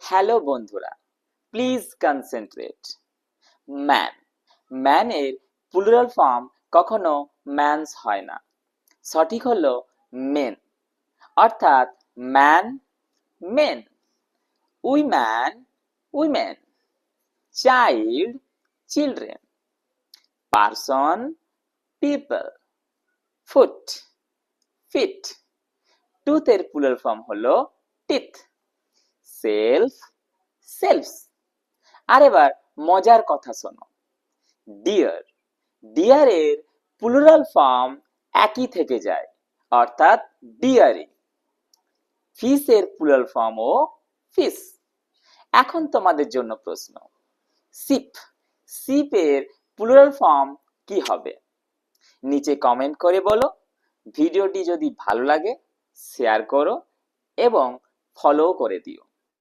Hello বন্ধুরা, please concentrate. Man, ম্যানের plural form কখনো ম্যানস হয় না। সঠিক হলো মেন, অর্থাৎ man, men. Woman, women. Child, children. Person, people. Foot, feet. টুথের প্লুরাল ফর্ম হলো টিথ। Self, selfs. আর এবার মজার কথা শোনো। ডিয়ার, ডিয়ারের প্লুরাল ফর্ম একই থেকে যায়, অর্থাৎ ডিয়ারি। ফিশের প্লুরাল ফর্মও ফিশ। এখন তোমাদের জন্য প্রশ্ন, শিপ, শিপের প্লুরাল ফর্ম কি হবে? নিচে কমেন্ট করে বলো। ভিডিওটি যদি ভালো লাগে শেয়ার করো এবং ফলো করে দিও।